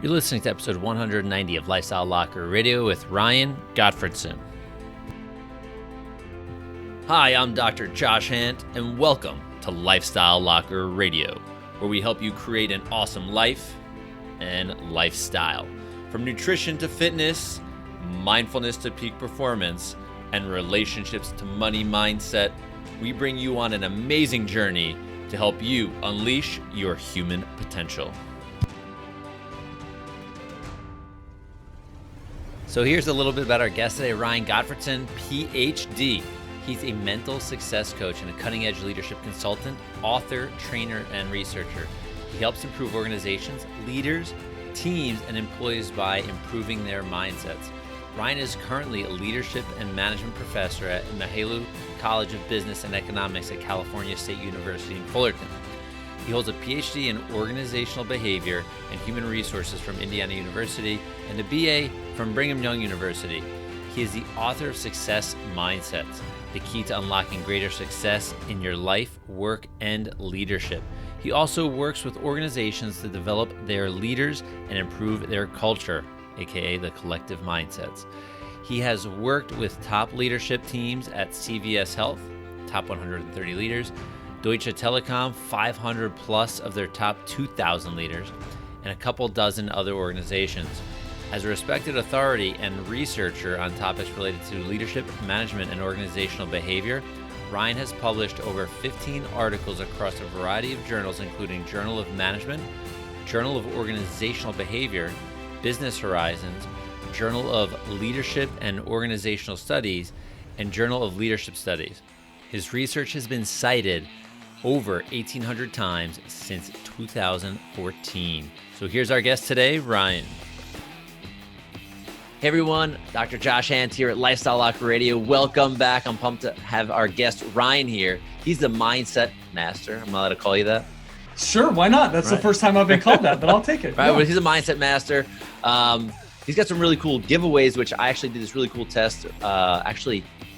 You're listening to episode 190 of Lifestyle Locker Radio with Ryan Gottfredson. Hi, I'm Dr. Josh Hant, and welcome to Lifestyle Locker Radio, where we help you create an awesome life and lifestyle. From nutrition to fitness, mindfulness to peak performance, and relationships to money mindset, we bring you on an amazing journey to help you unleash your human potential. So here's a little bit about our guest today, Ryan Gottfredson, Ph.D. He's a mental success coach and a cutting-edge leadership consultant, author, trainer, and researcher. He helps improve organizations, leaders, teams, and employees by improving their mindsets. Ryan is currently a leadership and management professor at Mihaylo College of Business and Economics at California State University-Fullerton. He holds a Ph.D. in organizational behavior and human resources from Indiana University and a BA from Brigham Young University. He is the author of Success Mindsets, the key to unlocking greater success in your life, work, and leadership. He also works with organizations to develop their leaders and improve their culture, aka the collective mindsets. He has worked with top leadership teams at CVS Health, top 130 leaders, Deutsche Telekom, 500 plus of their top 2,000 leaders, and a couple dozen other organizations. As a respected authority and researcher on topics related to leadership, management, and organizational behavior, Ryan has published over 15 articles across a variety of journals, including Journal of Management, Journal of Organizational Behavior, Business Horizons, Journal of Leadership and Organizational Studies, and Journal of Leadership Studies. His research has been cited over 1,800 times since 2014. So here's our guest today, Ryan. Hey everyone, Dr. Josh Hant here at Lifestyle Locker Radio. Welcome back. I'm pumped to have our guest Ryan here. He's the mindset master. I'm allowed to call you that? Sure, why not? That's right. The first time I've been called that, but I'll take it. Right, yeah. Well, he's a mindset master. He's got some really cool giveaways, which I actually did this really cool test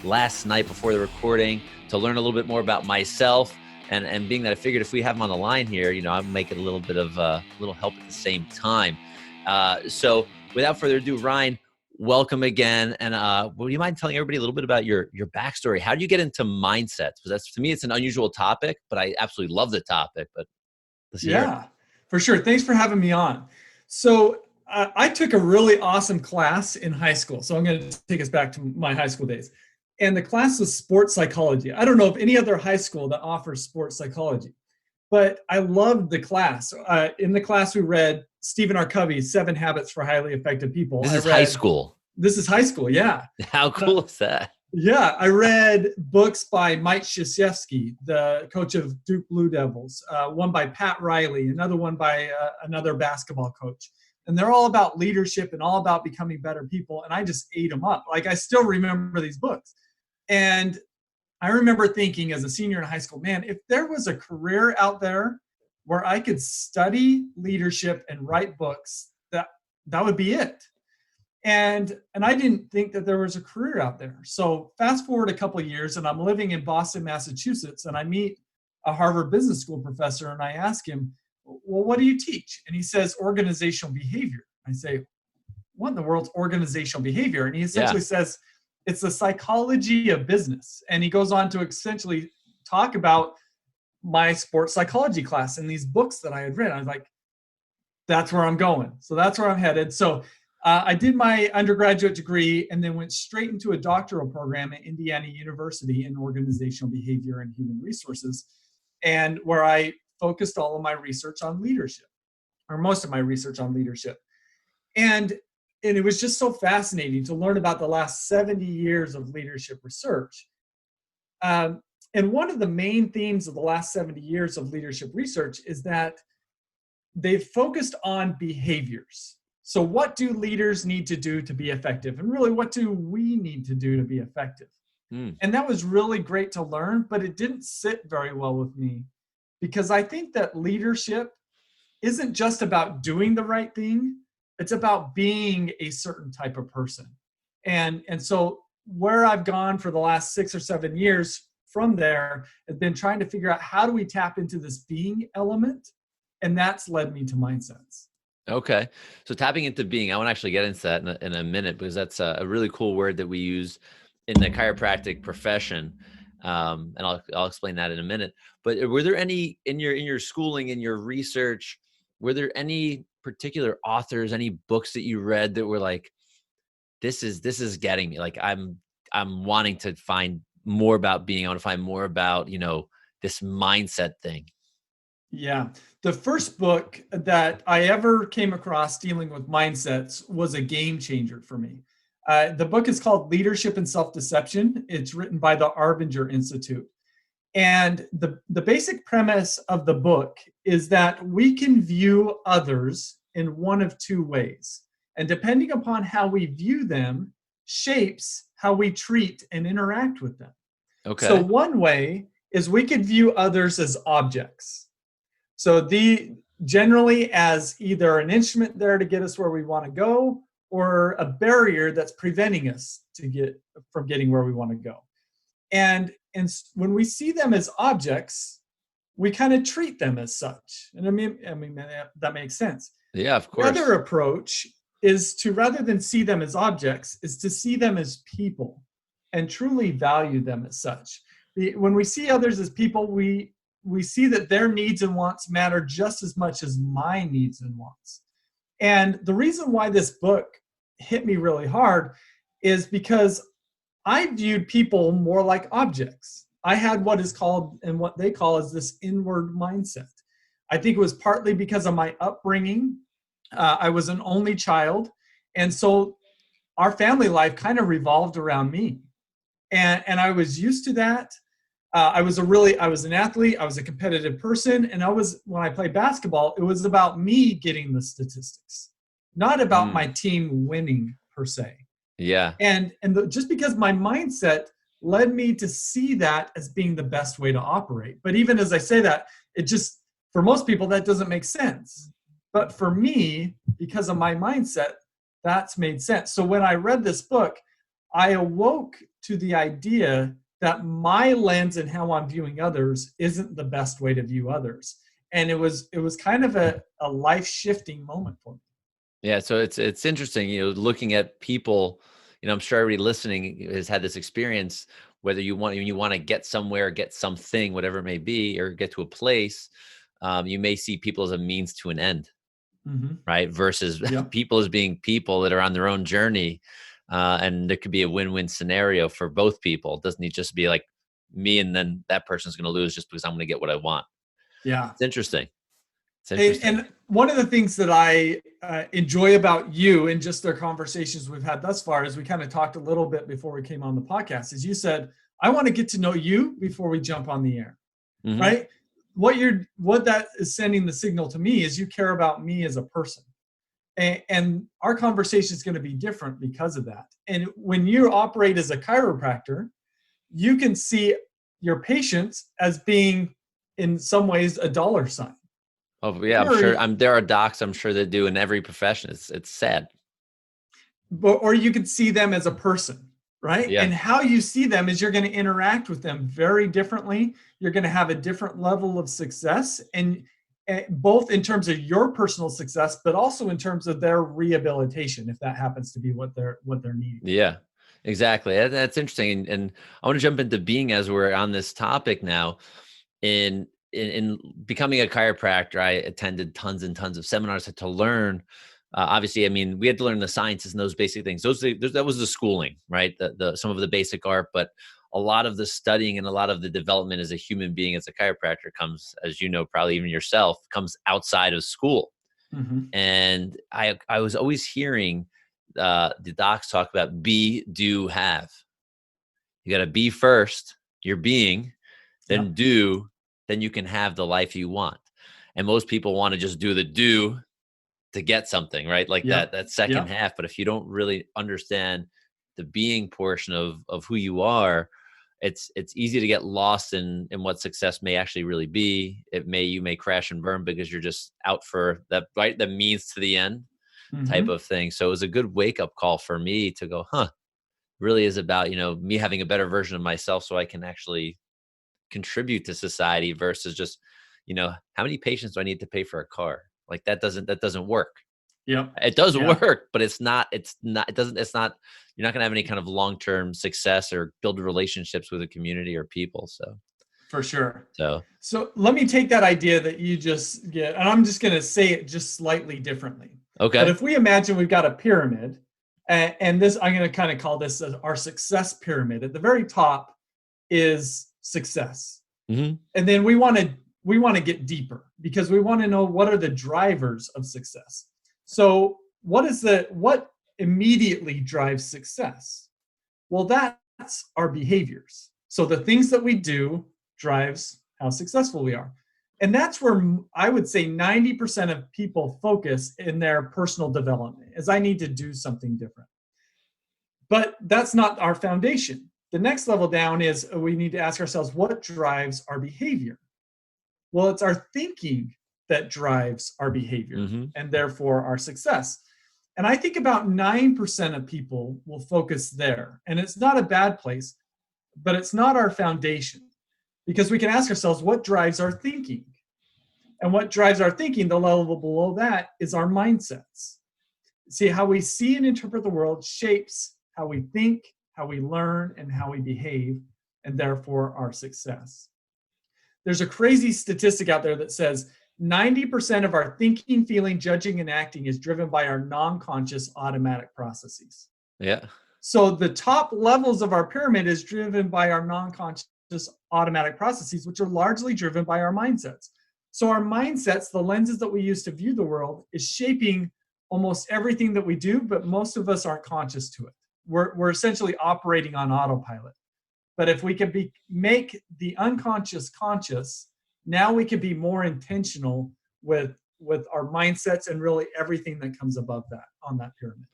last night before the recording to learn a little bit more about myself. And being that I figured if we have him on the line here, I'm making a little bit of little help at the same time. So without further ado, Ryan, welcome again. And would you mind telling everybody a little bit about your backstory? How did you get into mindsets? Because to me, it's an unusual topic, but I absolutely love the topic. But let's hear it. For sure. Thanks for having me on. So I took a really awesome class in high school. So I'm going to take us back to my high school days. And the class was sports psychology. I don't know of any other high school that offers sports psychology, but I loved the class. In the class, we read Stephen R. Covey's 7 Habits for Highly Effective People. This is high school. This is high school, yeah. How cool is that? Yeah, I read books by Mike Krzyzewski, the coach of Duke Blue Devils, one by Pat Riley, another one by another basketball coach. And they're all about leadership and all about becoming better people. And I just ate them up. Like, I still remember these books. And I remember thinking as a senior in high school, man, if there was a career out there where I could study leadership and write books, that would be it. And I didn't think that there was a career out there. So fast forward a couple of years, and I'm living in Boston, Massachusetts, and I meet a Harvard Business School professor, and I ask him, well, what do you teach? And he says, organizational behavior. I say, what in the world's organizational behavior? And he essentially says, it's the psychology of business. And he goes on to essentially talk about my sports psychology class and these books that I had read. I was like, that's where I'm going. So that's where I'm headed. So I did my undergraduate degree and then went straight into a doctoral program at Indiana University in organizational behavior and human resources, and where I focused all of my research on leadership, or most of my research on leadership. And it was just so fascinating to learn about the last 70 years of leadership research. And one of the main themes of the last 70 years of leadership research is that they've focused on behaviors. So what do leaders need to do to be effective? And really, what do we need to do to be effective? And that was really great to learn, but it didn't sit very well with me, because I think that leadership isn't just about doing the right thing. It's about being a certain type of person. And so where I've gone for the last 6 or 7 years from there has been trying to figure out how do we tap into this being element. And that's led me to mindsets. Okay. So tapping into being, I want to actually get into that in a minute, because that's a really cool word that we use in the chiropractic profession. And I'll explain that in a minute. But were there any in your schooling, in your research, were there any particular authors, any books that you read that were like, this is getting me? Like I'm wanting to find more about being, I want to find more about, this mindset thing. Yeah. The first book that I ever came across dealing with mindsets was a game changer for me. The book is called Leadership and Self-Deception. It's written by the Arbinger Institute. And the basic premise of the book is that we can view others in one of two ways. And depending upon how we view them, shapes how we treat and interact with them. So Okay. one way is we could view others as objects. So the generally as either an instrument there to get us where we want to go, or a barrier that's preventing us to get from getting where we want to go. And when we see them as objects, we kind of treat them as such. And I mean that makes sense. Yeah, of The other course. approach is to, rather than see them as objects, is to see them as people and truly value them as such. When we see others as people, we see that their needs and wants matter just as much as my needs and wants. And the reason why this book hit me really hard is because I viewed people more like objects. I had what is called, and what they call, is this inward mindset. I think it was partly because of my upbringing. I was an only child. And so our family life kind of revolved around me. And I was used to that. I was an athlete. I was a competitive person. And when I played basketball, it was about me getting the statistics, not about my Mm, team winning per se. yeah. Just because my mindset led me to see that as being the best way to operate. But even as I say that, it just, for most people, that doesn't make sense. But for me, because of my mindset, that's made sense. So when I read this book, I awoke to the idea that my lens and how I'm viewing others isn't the best way to view others. And it was kind of a life-shifting moment for me. Yeah, so it's interesting, looking at people, I'm sure everybody listening has had this experience, whether you want to get somewhere, get something, whatever it may be, or get to a place, you may see people as a means to an end, Hmm. right? Versus Yep. people as being people that are on their own journey. And there could be a win-win scenario for both people. It doesn't need just be like me and then that person's going to lose just because I'm going to get what I want. Yeah. It's interesting. It's And, interesting. and one of the things that I enjoy about you and just their conversations we've had thus far, is we kind of talked a little bit before we came on the podcast, is you said, I want to get to know you before we jump on the air, Hmm. right? What that is sending the signal to me is you care about me as a person. And our conversation is going to be different because of that. And when you operate as a chiropractor, you can see your patients as being, in some ways, a dollar sign. Oh yeah, I'm Or sure. There are docs, I'm sure, that do in every profession. It's sad. or you could see them as a person, right? Yeah. And how you see them is you're going to interact with them very differently. You're going to have a different level of success, and both in terms of your personal success, but also in terms of their rehabilitation, if that happens to be what they're needing. Yeah, exactly. That's interesting. And I want to jump into being, as we're on this topic now. In becoming a chiropractor, I attended tons and tons of seminars, had to learn. Obviously, I mean, we had to learn the sciences and those basic things. That was the schooling, right? The some of the basic art, but a lot of the studying and a lot of the development as a human being, as a chiropractor, comes, as you know, probably even yourself, comes outside of school. Mm-hmm. And I was always hearing the docs talk about be, do, have. You got to be first, your being, then Yep. do, then you can have the life you want. And most people want to just do the do to get something, right? Like Yep. that second Yep. half. But if you don't really understand the being portion of who you are, it's easy to get lost in what success may actually really be. You may crash and burn because you're just out for that, right? The means to the end type Mm-hmm. of thing. So it was a good wake up call for me to go, really is about, me having a better version of myself so I can actually contribute to society versus just, how many patients do I need to pay for a car? Like that doesn't work. Yep. It does Yeah. work, but it's not, you're not going to have any kind of long-term success or build relationships with a community or people. For sure. So, So let me take that idea that you just get, and I'm just going to say it just slightly differently. But okay. if we imagine we've got a pyramid, and this, I'm going to kind of call this our success pyramid. At the very top is success. Mm-hmm. And then we want to get deeper because we want to know what are the drivers of success. So what immediately drives success? Well, that's our behaviors. So the things that we do drives how successful we are. And that's where I would say 90% of people focus in their personal development, is I need to do something different. But that's not our foundation. The next level down is we need to ask ourselves, what drives our behavior? Well, it's our thinking that drives our behavior and therefore our success. And I think about 9% of people will focus there. And it's not a bad place, but it's not our foundation. Because we can ask ourselves, what drives our thinking? And what drives our thinking, the level below that, is our mindsets. See, how we see and interpret the world shapes how we think, how we learn, and how we behave, and therefore our success. There's a crazy statistic out there that says 90% of our thinking, feeling, judging, and acting is driven by our non-conscious automatic processes. Yeah. So the top levels of our pyramid is driven by our non-conscious automatic processes, which are largely driven by our mindsets. So our mindsets, the lenses that we use to view the world, is shaping almost everything that we do, but most of us aren't conscious to it. We're essentially operating on autopilot. But if we can make the unconscious conscious, now we can be more intentional with our mindsets and really everything that comes above that on that pyramid.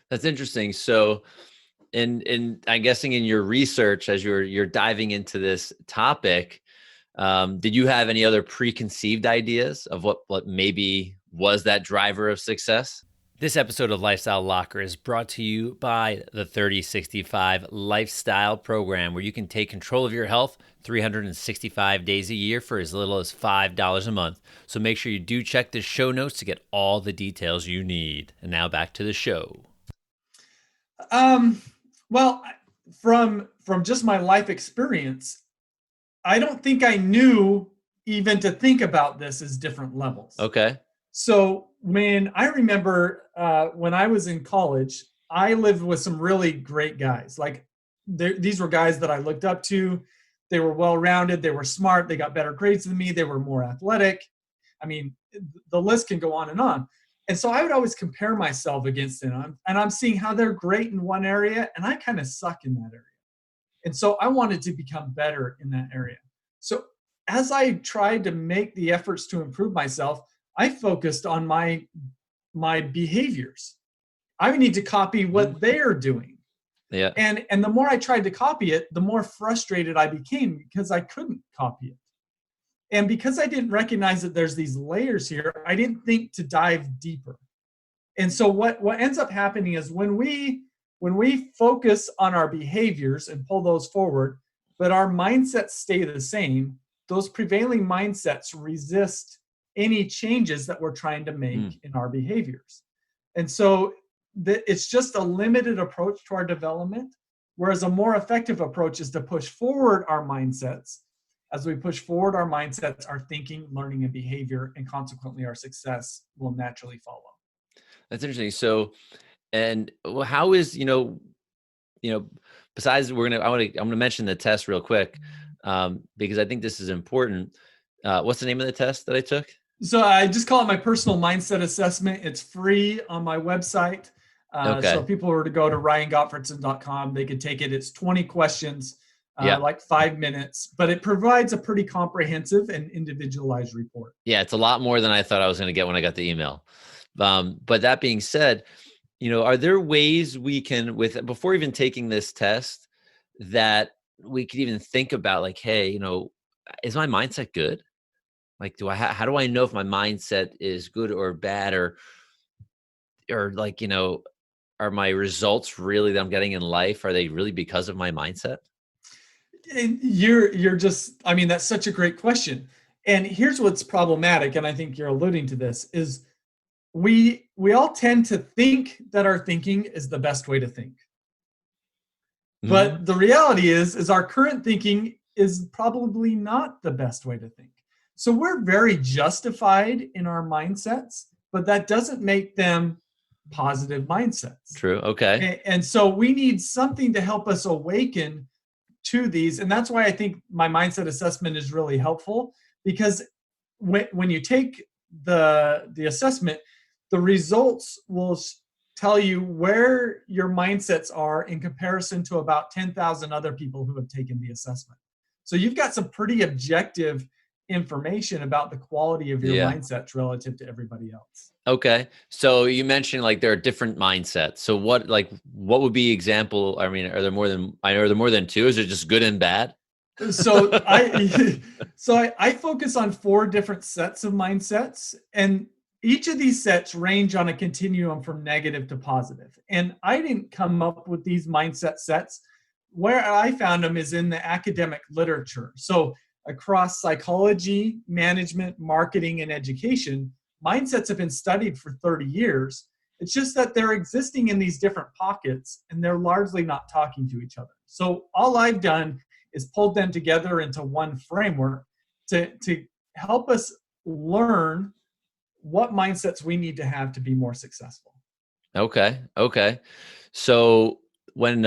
That's interesting. So, in I'm guessing in your research, as you're diving into this topic, did you have any other preconceived ideas of what maybe was that driver of success? This episode of Lifestyle Locker is brought to you by the 3065 Lifestyle Program, where you can take control of your health 365 days a year for as little as $5 a month. So make sure you do check the show notes to get all the details you need. And now back to the show. Well, from just my life experience, I don't think I knew even to think about this as different levels. Okay. So when I remember when I was in college, I lived with some really great guys. Like these were guys that I looked up to. They were well-rounded. They were smart. They got better grades than me. They were more athletic. I mean, the list can go on and on. And so I would always compare myself against them. And I'm seeing how they're great in one area, and I kind of suck in that area. And so I wanted to become better in that area. So as I tried to make the efforts to improve myself, I focused on my behaviors. I need to copy what they're doing. Yeah. And the more I tried to copy it, the more frustrated I became because I couldn't copy it. And because I didn't recognize that there's these layers here, I didn't think to dive deeper. And so what ends up happening is when we focus on our behaviors and pull those forward, but our mindsets stay the same, those prevailing mindsets resist any changes that we're trying to make in our behaviors. And so it's just a limited approach to our development, whereas a more effective approach is to push forward our mindsets. As we push forward our mindsets, our thinking, learning, and behavior, and consequently our success will naturally follow. That's interesting. So, and how is, besides I'm going to mention the test real quick because I think this is important. What's the name of the test that I took? So I just call it my personal mindset assessment. It's free on my website. So if people were to go to ryangottfredson.com, they could take it. It's 20 questions, like 5 minutes, but it provides a pretty comprehensive and individualized report. Yeah, it's a lot more than I thought I was going to get when I got the email. But that being said, are there ways we can, before even taking this test, that we could even think about like, hey, is my mindset good? Like, how do I know if my mindset is good or bad, or like, are my results really that I'm getting in life, are they really because of my mindset? And you're just, I mean, that's such a great question. And here's what's problematic, and I think you're alluding to this, is we all tend to think that our thinking is the best way to think. But the reality is our current thinking is probably not the best way to think. So we're very justified in our mindsets, but that doesn't make them positive mindsets. True. Okay. And so we need something to help us awaken to these. And that's why I think my mindset assessment is really helpful, because when you take the assessment, the results will tell you where your mindsets are in comparison to about 10,000 other people who have taken the assessment. So you've got some pretty objective information about the quality of your mindsets relative to everybody else. Okay. So you mentioned like there are different mindsets. So what would be example? I mean, are there more than two? Is it just good and bad? So I focus on 4 different sets of mindsets, and each of these sets range on a continuum from negative to positive. And I didn't come up with these mindset sets. Where I found them is in the academic literature. So across psychology, management, marketing, and education, mindsets have been studied for 30 years. It's just that they're existing in these different pockets and they're largely not talking to each other. So all I've done is pulled them together into one framework to help us learn what mindsets we need to have to be more successful. Okay. So when,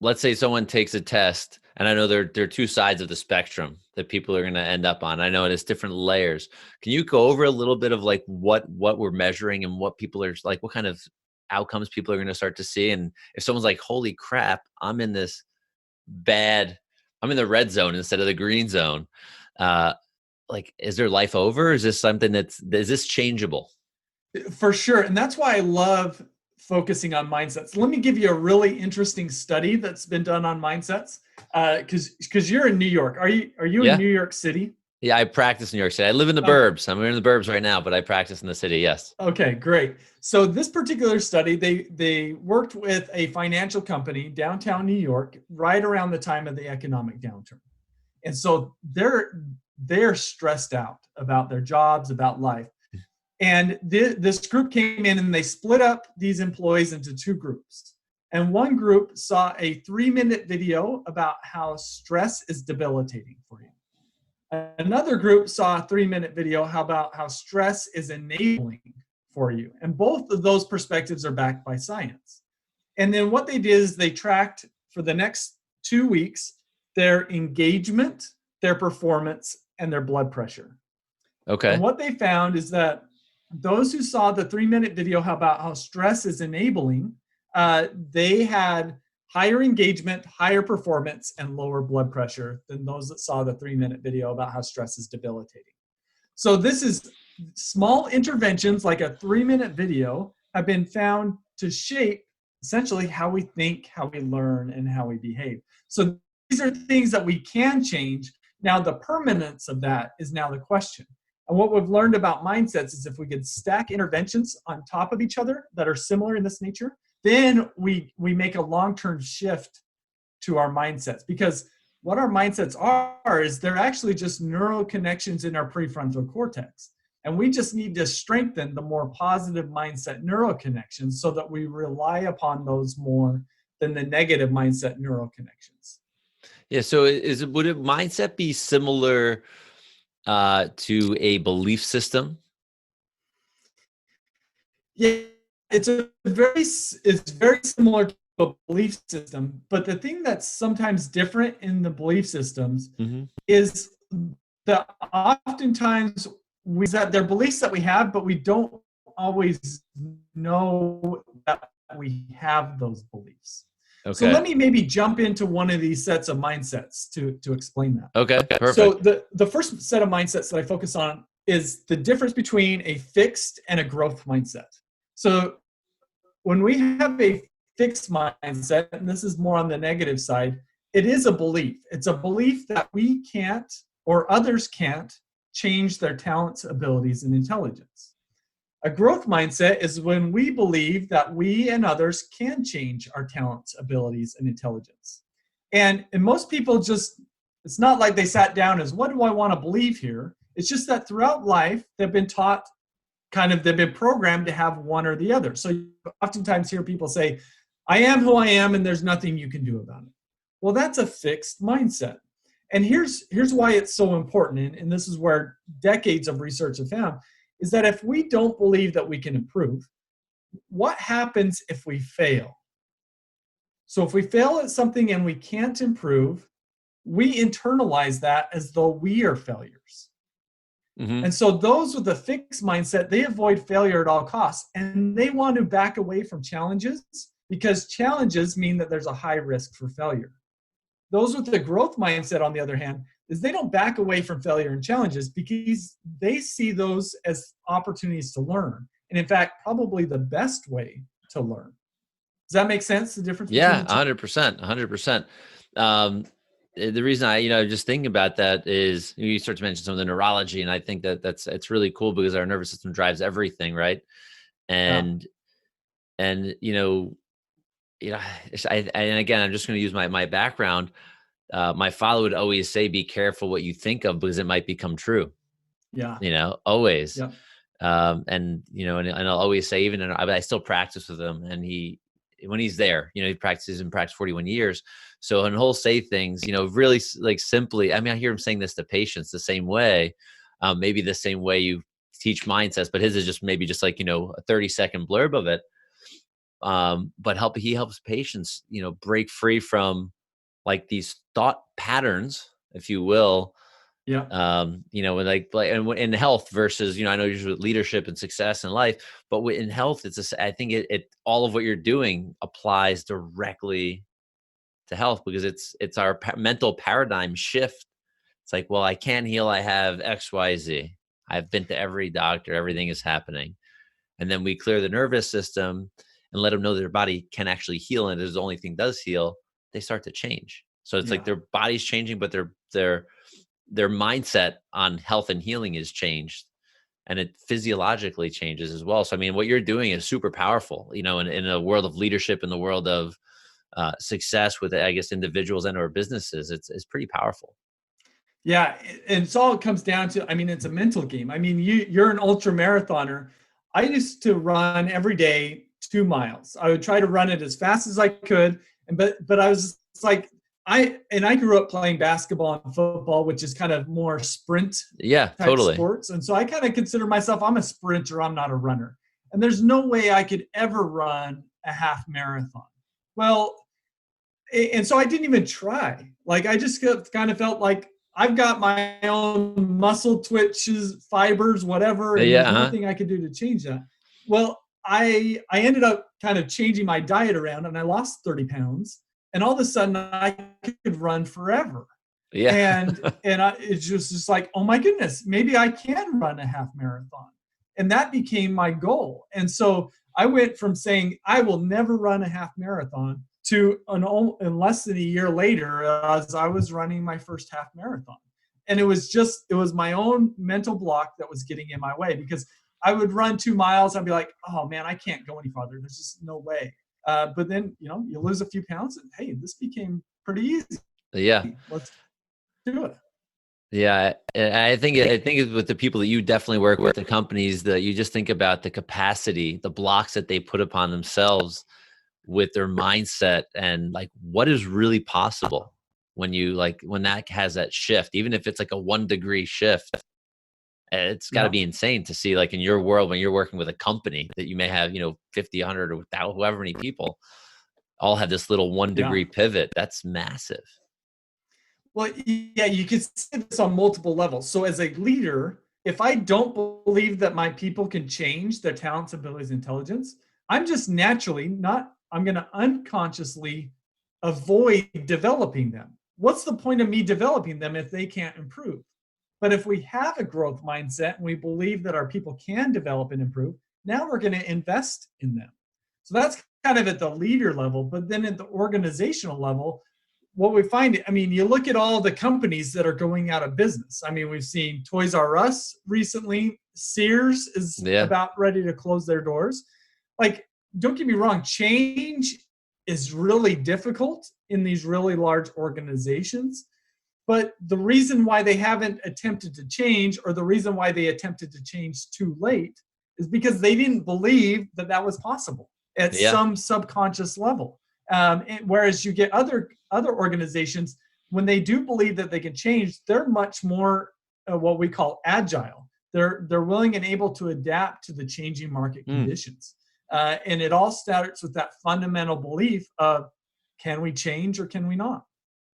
let's say someone takes a test, and I know there are 2 sides of the spectrum that people are going to end up on. I know it has different layers. Can you go over a little bit of like what we're measuring and what people are like, what kind of outcomes people are going to start to see? And if someone's like, holy crap, I'm in the red zone instead of the green zone. Like, is their life over? Is this something is this changeable? For sure. And that's why I love focusing on mindsets. Let me give you a really interesting study that's been done on mindsets. Because you're in New York. Are you in New York City? Yeah, I practice in New York City. I live in the burbs. I'm in the burbs right now, but I practice in the city. Yes. Okay, great. So this particular study, they worked with a financial company downtown New York right around the time of the economic downturn. And so they're stressed out about their jobs, about life. And this group came in and they split up these employees into 2 groups. And one group saw a 3-minute video about how stress is debilitating for you. Another group saw a 3-minute video about how stress is enabling for you. And both of those perspectives are backed by science. And then what they did is they tracked for the next 2 weeks their engagement, their performance, and their blood pressure. Okay. And what they found is that those who saw the 3-minute video about how stress is enabling, they had higher engagement, higher performance, and lower blood pressure than those that saw the 3-minute video about how stress is debilitating. So this is small interventions like a 3-minute video have been found to shape essentially how we think, how we learn, and how we behave. So these are things that we can change. Now the permanence of that is now the question. And what we've learned about mindsets is if we could stack interventions on top of each other that are similar in this nature, then we make a long-term shift to our mindsets. Because what our mindsets are is they're actually just neural connections in our prefrontal cortex. And we just need to strengthen the more positive mindset neural connections so that we rely upon those more than the negative mindset neural connections. Yeah. So would a mindset be similar to a belief system? Yeah, it's very similar to a belief system, but the thing that's sometimes different in the belief systems is that oftentimes that they're beliefs that we have, but we don't always know that we have those beliefs. Okay. So let me maybe jump into one of these sets of mindsets to explain that. Okay, perfect. So the first set of mindsets that I focus on is the difference between a fixed and a growth mindset. So when we have a fixed mindset, and this is more on the negative side, it is a belief. It's a belief that we can't or others can't change their talents, abilities, and intelligence. A growth mindset is when we believe that we and others can change our talents, abilities, and intelligence. And most people it's not like they sat down as, what do I want to believe here? It's just that throughout life, they've been taught kind of, they've been programmed to have one or the other. So you oftentimes hear people say, I am who I am and there's nothing you can do about it. Well, that's a fixed mindset. And here's why it's so important, and this is where decades of research have found, is that if we don't believe that we can improve, what happens if we fail? So if we fail at something and we can't improve, we internalize that as though we are failures. Mm-hmm. And so those with a fixed mindset, they avoid failure at all costs, and they want to back away from challenges because challenges mean that there's a high risk for failure. Those with the growth mindset, on the other hand, is they don't back away from failure and challenges because they see those as opportunities to learn. And in fact, probably the best way to learn. Does that make sense? The difference? Yeah, 100%, 100%. The reason I, just thinking about that is you start to mention some of the neurology, and I think that it's really cool because our nervous system drives everything, right? And and and again, I'm just going to use my background. My father would always say, "Be careful what you think of because it might become true." Yeah. Always. Yeah. And I'll always say, even I still practice with him, and when he's there, he practices 41 years. So, and he'll say things, really like simply. I mean, I hear him saying this to patients the same way, maybe the same way you teach mindsets, but his is just maybe just like, a 30-second blurb of it. But he helps patients, break free from like these thought patterns, if you will. Yeah. And in health versus, I know usually with leadership and success in life, but in health, I think it all of what you're doing applies directly to health because it's our mental paradigm shift. It's like, well, I can't heal. I have X, Y, Z. I've been to every doctor. Everything is happening. And then we clear the nervous system and let them know that their body can actually heal. And as the only thing does heal, they start to change. So it's like their body's changing, but their mindset on health and healing is changed, and it physiologically changes as well. So, I mean, what you're doing is super powerful, in a world of leadership, in the world of success with, I guess, individuals and or businesses. It's pretty powerful. Yeah. And it's all it comes down to, I mean, it's a mental game. I mean, you're an ultra marathoner. I used to run every day 2 miles. I would try to run it as fast as I could. But I was like, I grew up playing basketball and football, which is kind of more sprint type sports. And so I kind of consider myself, I'm a sprinter, I'm not a runner. And there's no way I could ever run a half marathon. Well, and so I didn't even try. Like, I just kind of felt like I've got my own muscle twitches, fibers, whatever, and there's nothing I could do to change that. Well, I ended up kind of changing my diet around, and I lost 30 pounds. And all of a sudden, I could run forever. Yeah. And it's just like, oh my goodness, maybe I can run a half marathon. And that became my goal. And so I went from saying I will never run a half marathon to in less than a year later, as I was running my first half marathon. And it was my own mental block that was getting in my way, because I would run 2 miles. I'd be like, oh man, I can't go any farther. There's just no way. But then, you lose a few pounds and hey, this became pretty easy. Yeah. Let's do it. Yeah. I think with the people that you definitely work with, the companies, that you just think about the capacity, the blocks that they put upon themselves with their mindset, and like what is really possible when that has that shift, even if it's like a 1 degree shift. It's got to be insane to see, like in your world, when you're working with a company that you may have, 50, 100 or however many people all have this little 1 degree pivot. That's massive. Well, yeah, you could see this on multiple levels. So as a leader, if I don't believe that my people can change their talents, abilities, intelligence, I'm just naturally I'm going to unconsciously avoid developing them. What's the point of me developing them if they can't improve? But if we have a growth mindset and we believe that our people can develop and improve, now we're going to invest in them. So that's kind of at the leader level. But then at the organizational level, what we find, I mean, you look at all the companies that are going out of business. I mean, we've seen Toys R Us recently. Sears is about ready to close their doors. Like, don't get me wrong, change is really difficult in these really large organizations. But the reason why they haven't attempted to change, or the reason why they attempted to change too late, is because they didn't believe that that was possible at some subconscious level. Whereas you get other organizations, when they do believe that they can change, they're much more what we call agile. They're willing and able to adapt to the changing market conditions. And it all starts with that fundamental belief of, can we change or can we not?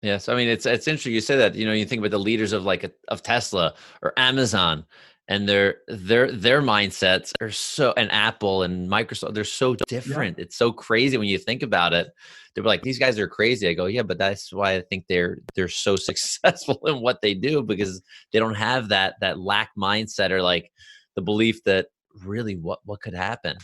Yes, I mean it's interesting you say that. You think about the leaders of Tesla or Amazon, and their mindsets are so, and Apple and Microsoft, they're so different. It's so crazy when you think about it. They're like, these guys are crazy. I go, yeah, but that's why I think they're so successful in what they do, because they don't have that lack mindset, or like the belief that really what could happen.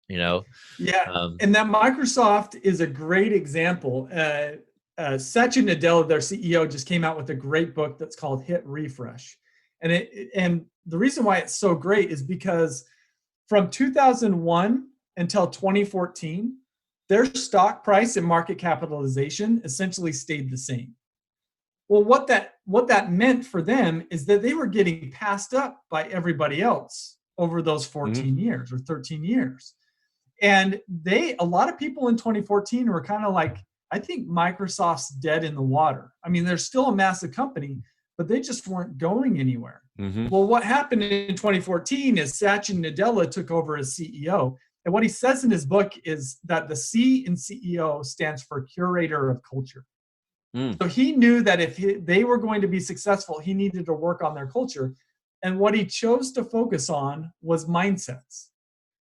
And that Microsoft is a great example. Satya Nadella, their CEO, just came out with a great book that's called Hit Refresh. And the reason why it's so great is because from 2001 until 2014, their stock price and market capitalization essentially stayed the same. Well, what that meant for them is that they were getting passed up by everybody else over those 14 years or 13 years. And a lot of people in 2014 were kind of like, I think Microsoft's dead in the water. I mean, they're still a massive company, but they just weren't going anywhere. Well, what happened in 2014 is Satya Nadella took over as CEO. And what he says in his book is that the C in CEO stands for curator of culture. So he knew that if they were going to be successful, he needed to work on their culture. And what he chose to focus on was mindsets,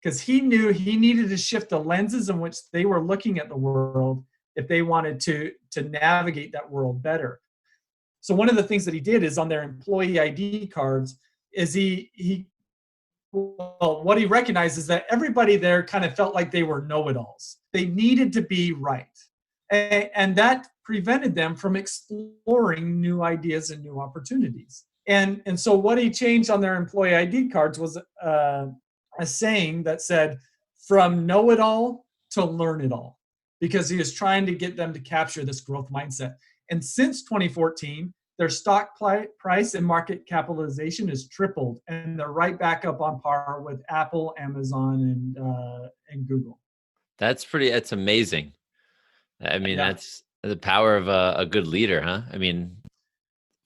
because he knew he needed to shift the lenses in which they were looking at the world if they wanted to navigate that world better. So one of the things that he did is on their employee ID cards is what he recognized is that everybody there kind of felt like they were know-it-alls. They needed to be right. And that prevented them from exploring new ideas and new opportunities. And so what he changed on their employee ID cards was a saying that said, from know-it-all to learn-it-all, because he was trying to get them to capture this growth mindset. And since 2014, their stock price and market capitalization has tripled, and they're right back up on par with Apple, Amazon, and Google. That's amazing. I mean, that's the power of a good leader, huh? I mean,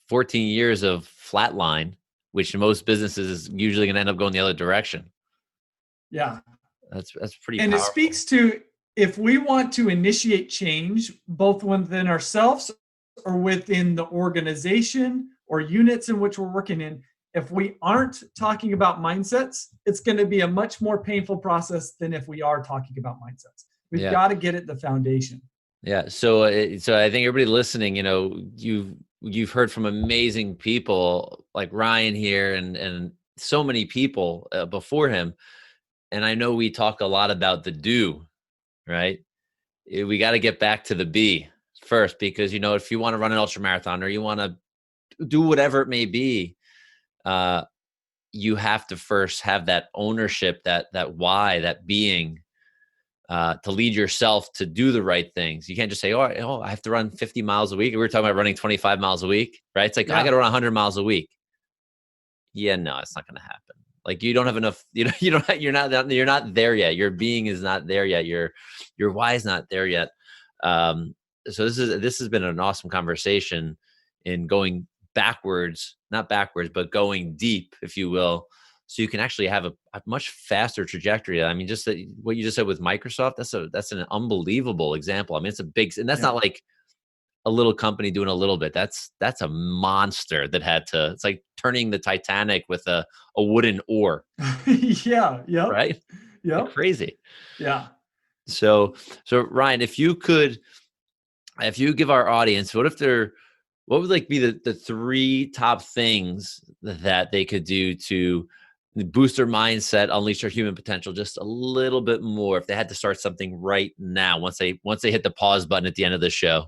14 years of flatline, which most businesses is usually going to end up going the other direction. Yeah. That's pretty and powerful. It speaks to, if we want to initiate change, both within ourselves or within the organization or units in which we're working in, if we aren't talking about mindsets, it's going to be a much more painful process than if we are talking about mindsets. We've got to get at the foundation. Yeah. So I think everybody listening, you've heard from amazing people like Ryan here and so many people before him. And I know we talk a lot about the do, right? We got to get back to the be first, because, if you want to run an ultra marathon or you want to do whatever it may be, you have to first have that ownership, that why, that being, to lead yourself to do the right things. You can't just say, oh, I have to run 50 miles a week. We were talking about running 25 miles a week, right? It's like, I got to run 100 miles a week. Yeah, no, it's not going to happen. Like, you don't have enough, you're not there yet. Your being is not there yet. Your why is not there yet. So this has been an awesome conversation in going not backwards, but going deep, if you will, so you can actually have a much faster trajectory. I mean, just what you just said with Microsoft, that's an unbelievable example. I mean, it's a big, and that's not like a little company doing a little bit. That's a monster that it's like turning the Titanic with a wooden oar. Yeah. Right? Yeah. Like crazy. Yeah. So Ryan, if you give our audience, what would like be the three top things that they could do to boost their mindset, unleash their human potential just a little bit more, if they had to start something right now, once they hit the pause button at the end of the show?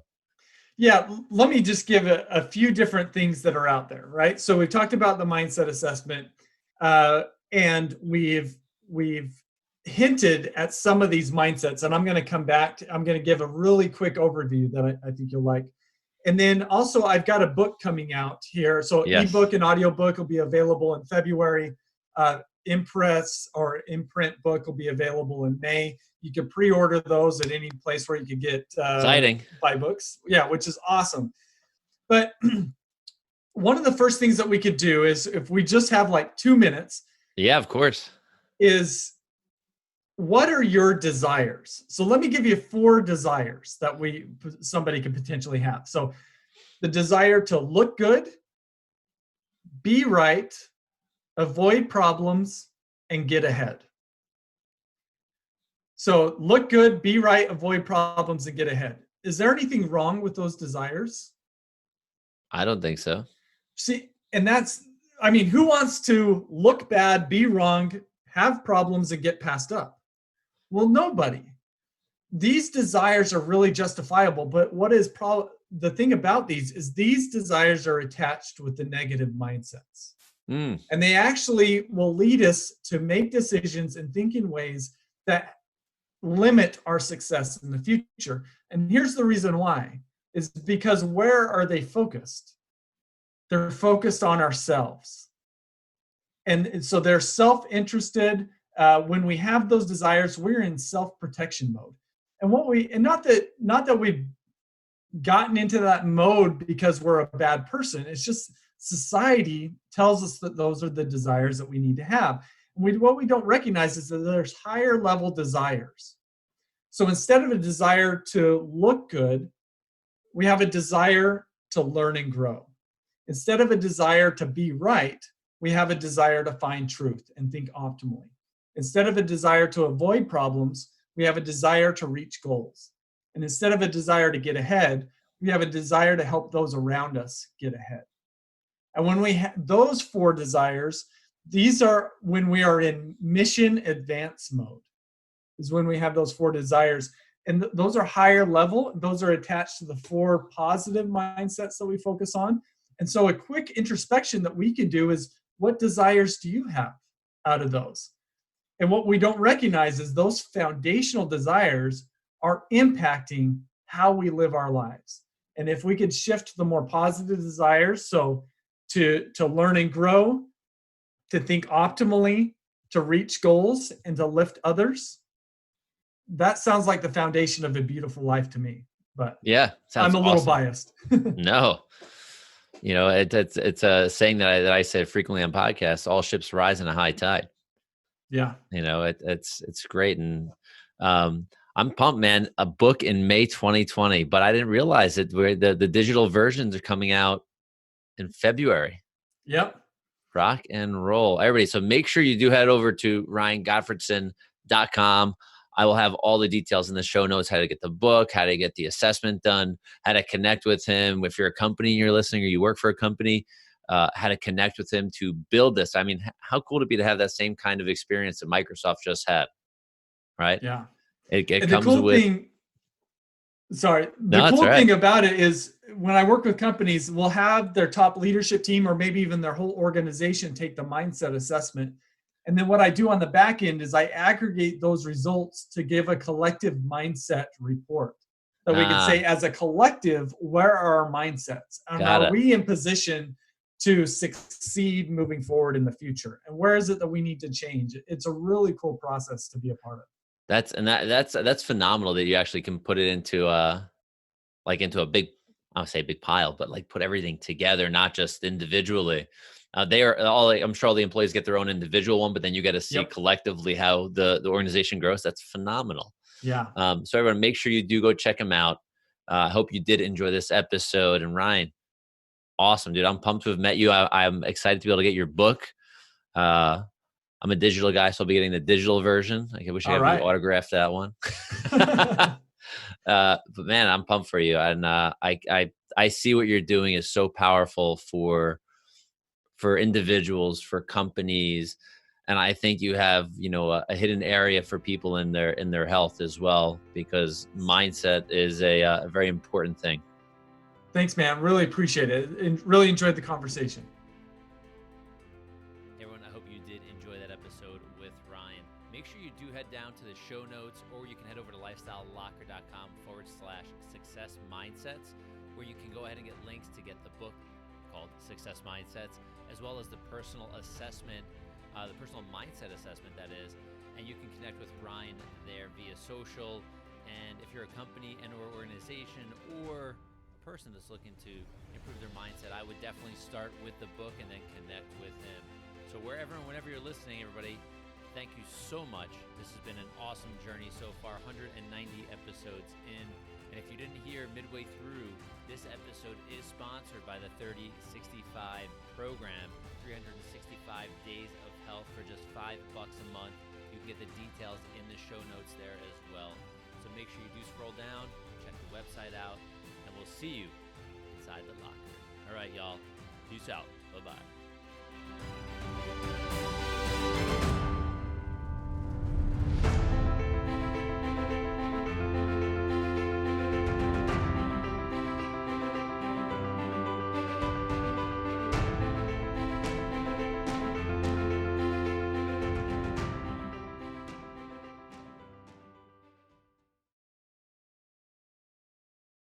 Yeah, let me just give a few different things that are out there, right? So we've talked about the mindset assessment, and we've hinted at some of these mindsets, and I'm going to give a really quick overview that I think you'll like. And then also I've got a book coming out here. So ebook and audiobook will be available in February. Impress or imprint book will be available in May. You can pre-order those at any place where you could get Exciting. buy books. Yeah, which is awesome. But one of the first things that we could do is, if we just have like 2 minutes. Yeah, of course. Is what are your desires? So let me give you 4 desires that somebody could potentially have. So the desire to look good, be right, avoid problems, and get ahead. So look good, be right, avoid problems, and get ahead. Is there anything wrong with those desires? I don't think so. See, and who wants to look bad, be wrong, have problems, and get passed up? Well, nobody. These desires are really justifiable, but what is the thing about these desires are attached with the negative mindsets. And they actually will lead us to make decisions and think in ways that limit our success in the future. And here's the reason why, is because where are they focused? They're focused on ourselves. And so they're self-interested. When we have those desires, we're in self-protection mode. And not that we've gotten into that mode because we're a bad person. It's just society tells us that those are the desires that we need to have. What we don't recognize is that there's higher level desires. So instead of a desire to look good, we have a desire to learn and grow. Instead of a desire to be right, we have a desire to find truth and think optimally. Instead of a desire to avoid problems, we have a desire to reach goals. And instead of a desire to get ahead, we have a desire to help those around us get ahead. And when we have those 4 desires, these are when we are in mission advance mode, is when we have those 4 desires. And those are higher level. Those are attached to the 4 positive mindsets that we focus on. And so a quick introspection that we can do is, what desires do you have out of those? And what we don't recognize is those foundational desires are impacting how we live our lives. And if we could shift the more positive desires, so to learn and grow, to think optimally, to reach goals, and to lift others, that sounds like the foundation of a beautiful life to me. But yeah, I'm a little awesome. biased. No, it's a saying that I say frequently on podcasts: all ships rise in a high tide. Yeah. It's great. And I'm pumped, man. A book in May 2020, but I didn't realize it. Where the digital versions are coming out in February. Yep. Rock and roll, everybody. So make sure you do head over to RyanGottfredson.com. I will have all the details in the show notes: how to get the book, how to get the assessment done, how to connect with him. If you're a company and you're listening, or you work for a company, how to connect with him to build this. I mean, how cool to be to have that same kind of experience that Microsoft just had, right? Yeah. It and comes the cool with. Thing, sorry. No, the cool right. thing about it is, when I work with companies, we'll have their top leadership team, or maybe even their whole organization, take the mindset assessment. And then what I do on the back end is I aggregate those results to give a collective mindset report that we can say, as a collective, where are our mindsets? And are we in position to succeed moving forward in the future? And where is it that we need to change? It's a really cool process to be a part of. That's phenomenal that you actually can put it into into a big, I would say big pile, but like put everything together, not just individually. They are all, I'm sure all the employees get their own individual one, but then you get to see collectively how the organization grows. That's phenomenal. Yeah. So everyone, make sure you do go check them out. I hope you did enjoy this episode. And Ryan, awesome, dude. I'm pumped to have met you. I'm excited to be able to get your book. I'm a digital guy, so I'll be getting the digital version. I wish I could autograph that one. But man, I'm pumped for you. And I see what you're doing is so powerful for individuals, for companies. And I think you have, a hidden area for people in their health as well, because mindset is a very important thing. Thanks, man. Really appreciate it. And really enjoyed the conversation. Everyone, I hope you did enjoy that episode with Ryan. Make sure you do head down to the show notes, or you can head over to lifestylelocker.com/success mindsets, where you can go ahead and get links to get the book called Success Mindsets, as well as the personal assessment the personal mindset assessment, that is. And you can connect with Ryan there via social. And if you're a company and or organization or a person that's looking to improve their mindset, I would definitely start with the book and then connect with him. So wherever and whenever you're listening, everybody, thank you so much. This has been an awesome journey so far, 190 episodes in. And if you didn't hear midway through, this episode is sponsored by the 3065 program, 365 days of health for just $5 a month. You can get the details in the show notes there as well. So make sure you do scroll down, check the website out, and we'll see you inside the locker. All right, y'all. Peace out. Bye-bye.